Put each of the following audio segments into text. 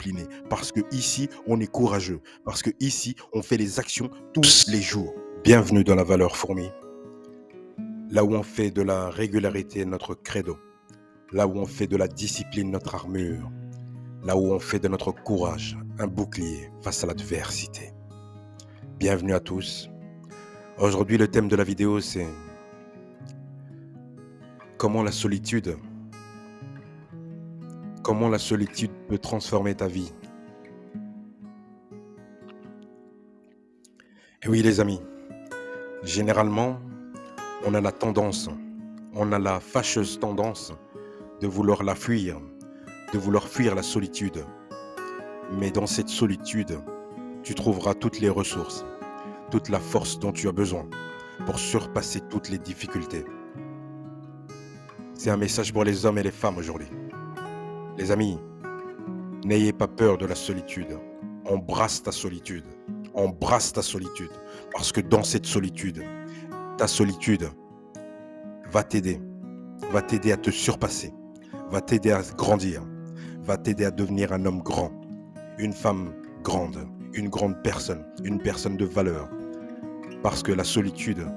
discipliné, parce que ici, on est courageux, parce que ici, on fait les actions tous les jours. Bienvenue dans la valeur fourmi, là où on fait de la régularité notre credo, là où on fait de la discipline notre armure, là où on fait de notre courage un bouclier face à l'adversité. Bienvenue à tous. Aujourd'hui, le thème de la vidéo, c'est comment la solitude peut transformer ta vie. Et oui, les amis, généralement, on a la fâcheuse tendance de vouloir la fuir, de vouloir fuir la solitude. Mais dans cette solitude, tu trouveras toutes les ressources, toute la force dont tu as besoin pour surpasser toutes les difficultés. C'est un message pour les hommes et les femmes aujourd'hui. Les amis, n'ayez pas peur de la solitude. Embrasse ta solitude. Embrasse ta solitude. Parce que dans cette solitude, ta solitude va t'aider à te surpasser, va t'aider à grandir, va t'aider à devenir un homme grand, une femme grande, une grande personne, une personne de valeur. Parce que la solitude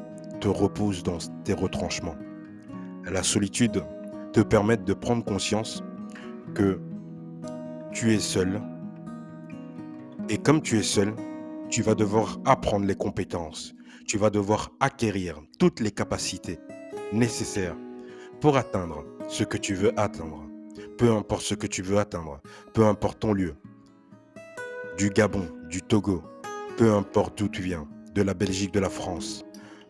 te repousse dans tes retranchements. La solitude te permet de prendre conscience que tu es seul. Et comme tu es seul, tu vas devoir apprendre les compétences. Tu vas devoir acquérir toutes les capacités nécessaires pour atteindre ce que tu veux atteindre. Peu importe ce que tu veux atteindre, peu importe ton lieu, du Gabon, du Togo, peu importe d'où tu viens, de la Belgique, de la France,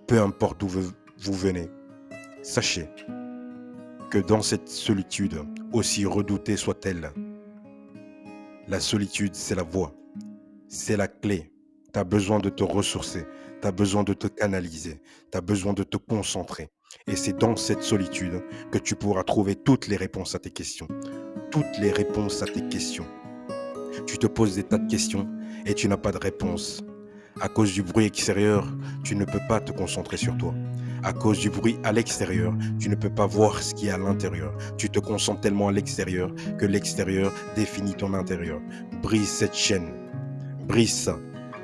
peu importe d'où vous venez, sachez que dans cette solitude, aussi redoutée soit-elle, la solitude, c'est la voie, c'est la clé. Tu as besoin de te ressourcer, tu as besoin de te canaliser, tu as besoin de te concentrer. Et c'est dans cette solitude que tu pourras trouver toutes les réponses à tes questions. Toutes les réponses à tes questions. Tu te poses des tas de questions et tu n'as pas de réponse. À cause du bruit extérieur, tu ne peux pas te concentrer sur toi. À cause du bruit à l'extérieur, tu ne peux pas voir ce qui est à l'intérieur. Tu te concentres tellement à l'extérieur que l'extérieur définit ton intérieur. Brise cette chaîne. Brise ça.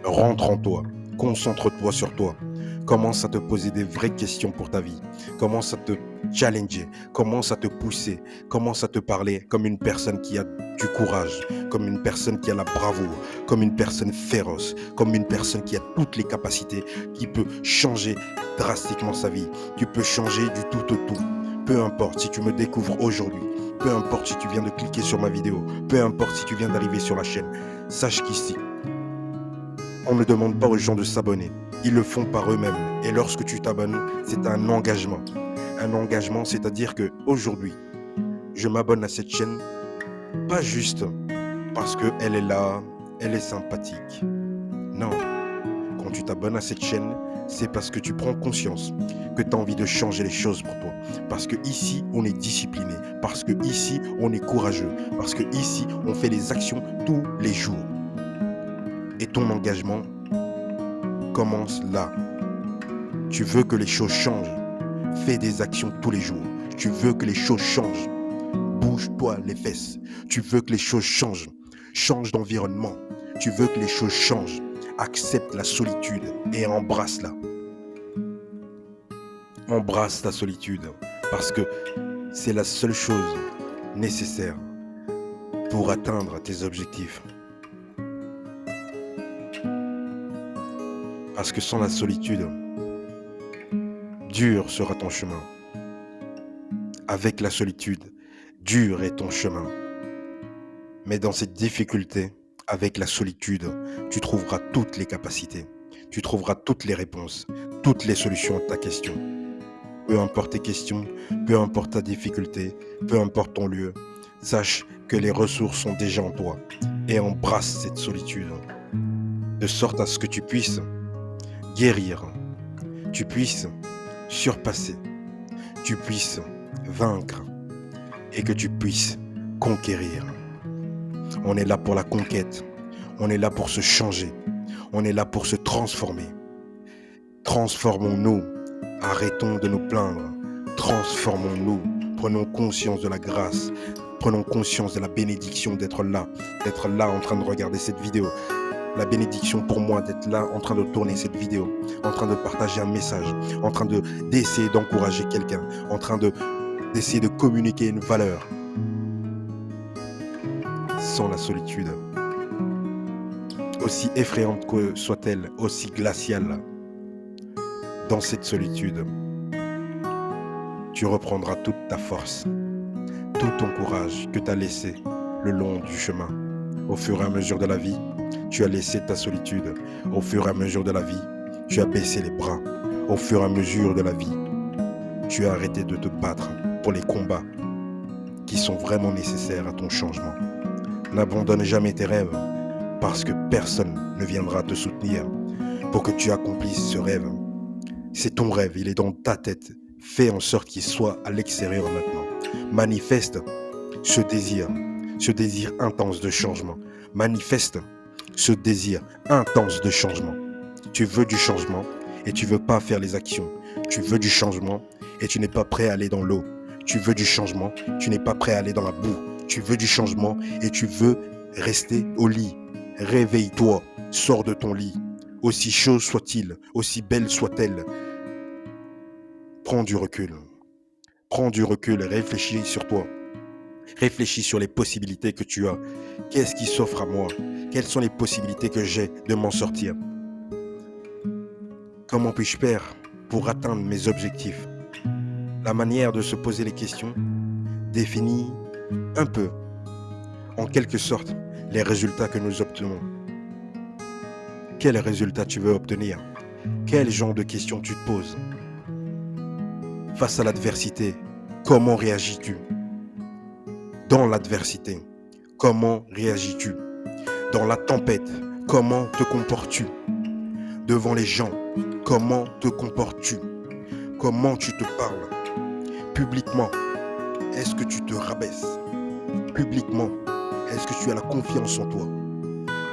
Rentre en toi. Concentre-toi sur toi. Commence à te poser des vraies questions pour ta vie. Commence à te challenger. Commence à te pousser. Commence à te parler comme une personne qui a du courage, comme une personne qui a la bravoure, comme une personne féroce, comme une personne qui a toutes les capacités, qui peut changer drastiquement sa vie. Tu peux changer du tout au tout. Peu importe si tu me découvres aujourd'hui, peu importe si tu viens de cliquer sur ma vidéo, peu importe si tu viens d'arriver sur la chaîne, sache qu'ici, on ne demande pas aux gens de s'abonner. Ils le font par eux-mêmes. Et lorsque tu t'abonnes, c'est un engagement. Un engagement, c'est-à-dire que aujourd'hui, je m'abonne à cette chaîne, pas juste parce qu'elle est là, elle est sympathique. Non. Quand tu t'abonnes à cette chaîne, c'est parce que tu prends conscience que tu as envie de changer les choses pour toi. Parce que ici, on est discipliné. Parce que ici, on est courageux. Parce que ici, on fait les actions tous les jours. Et ton engagement commence là. Tu veux que les choses changent. Fais des actions tous les jours. Tu veux que les choses changent. Bouge-toi les fesses. Tu veux que les choses changent. Change d'environnement. Tu veux que les choses changent. Accepte la solitude et embrasse-la. Embrasse ta solitude parce que c'est la seule chose nécessaire pour atteindre tes objectifs. Parce que sans la solitude, dur sera ton chemin. Avec la solitude, dur est ton chemin. Mais dans cette difficulté, avec la solitude, tu trouveras toutes les capacités. Tu trouveras toutes les réponses, toutes les solutions à ta question. Peu importe tes questions, peu importe ta difficulté, peu importe ton lieu, sache que les ressources sont déjà en toi et embrasse cette solitude, de sorte à ce que tu puisses guérir, tu puisses surpasser, tu puisses vaincre et que tu puisses conquérir. On est là pour la conquête, on est là pour se changer, on est là pour se transformer. Transformons-nous, arrêtons de nous plaindre, transformons-nous, prenons conscience de la grâce, Prenons conscience de la bénédiction d'être là en train de regarder cette vidéo. La bénédiction pour moi d'être là en train de tourner cette vidéo, en train de partager un message, en train d'essayer d'encourager quelqu'un, en train d'essayer de communiquer une valeur. Sans la solitude, aussi effrayante que soit-elle, aussi glaciale, dans cette solitude, tu reprendras toute ta force, tout ton courage que tu as laissé le long du chemin. Au fur et à mesure de la vie, tu as laissé ta solitude. Au fur et à mesure de la vie, tu as baissé les bras. Au fur et à mesure de la vie, tu as arrêté de te battre pour les combats qui sont vraiment nécessaires à ton changement. N'abandonne jamais tes rêves parce que personne ne viendra te soutenir pour que tu accomplisses ce rêve. C'est ton rêve, il est dans ta tête. Fais en sorte qu'il soit à l'extérieur maintenant. Manifeste ce désir intense de changement. Manifeste ce désir intense de changement. Tu veux du changement et tu veux pas faire les actions. Tu veux du changement et tu n'es pas prêt à aller dans l'eau. Tu veux du changement, tu n'es pas prêt à aller dans la boue. Tu veux du changement et tu veux rester au lit. Réveille-toi, sors de ton lit. Aussi chaud soit-il, aussi belle soit-elle. Prends du recul. Prends du recul et réfléchis sur toi. Réfléchis sur les possibilités que tu as. Qu'est-ce qui s'offre à moi? Quelles sont les possibilités que j'ai de m'en sortir? Comment puis-je faire pour atteindre mes objectifs? La manière de se poser les questions définit un peu, en quelque sorte, les résultats que nous obtenons. Quels résultats tu veux obtenir? Quel genre de questions tu te poses? Face à l'adversité, comment réagis-tu? Dans l'adversité, comment réagis-tu? Dans la tempête, comment te comportes-tu? Devant les gens, comment te comportes-tu? Comment tu te parles? Publiquement, est-ce que tu te rabaisses? Publiquement, est-ce que tu as la confiance en toi?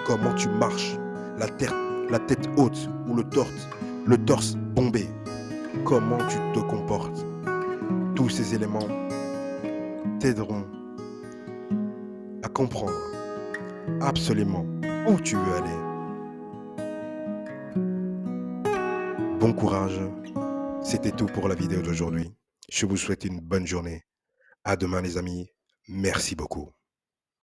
Comment tu marches? La tête haute ou le torse bombé? Comment tu te comportes? Tous ces éléments t'aideront à comprendre absolument où tu veux aller. Bon courage, c'était tout pour la vidéo d'aujourd'hui. Je vous souhaite une bonne journée. À demain les amis, merci beaucoup.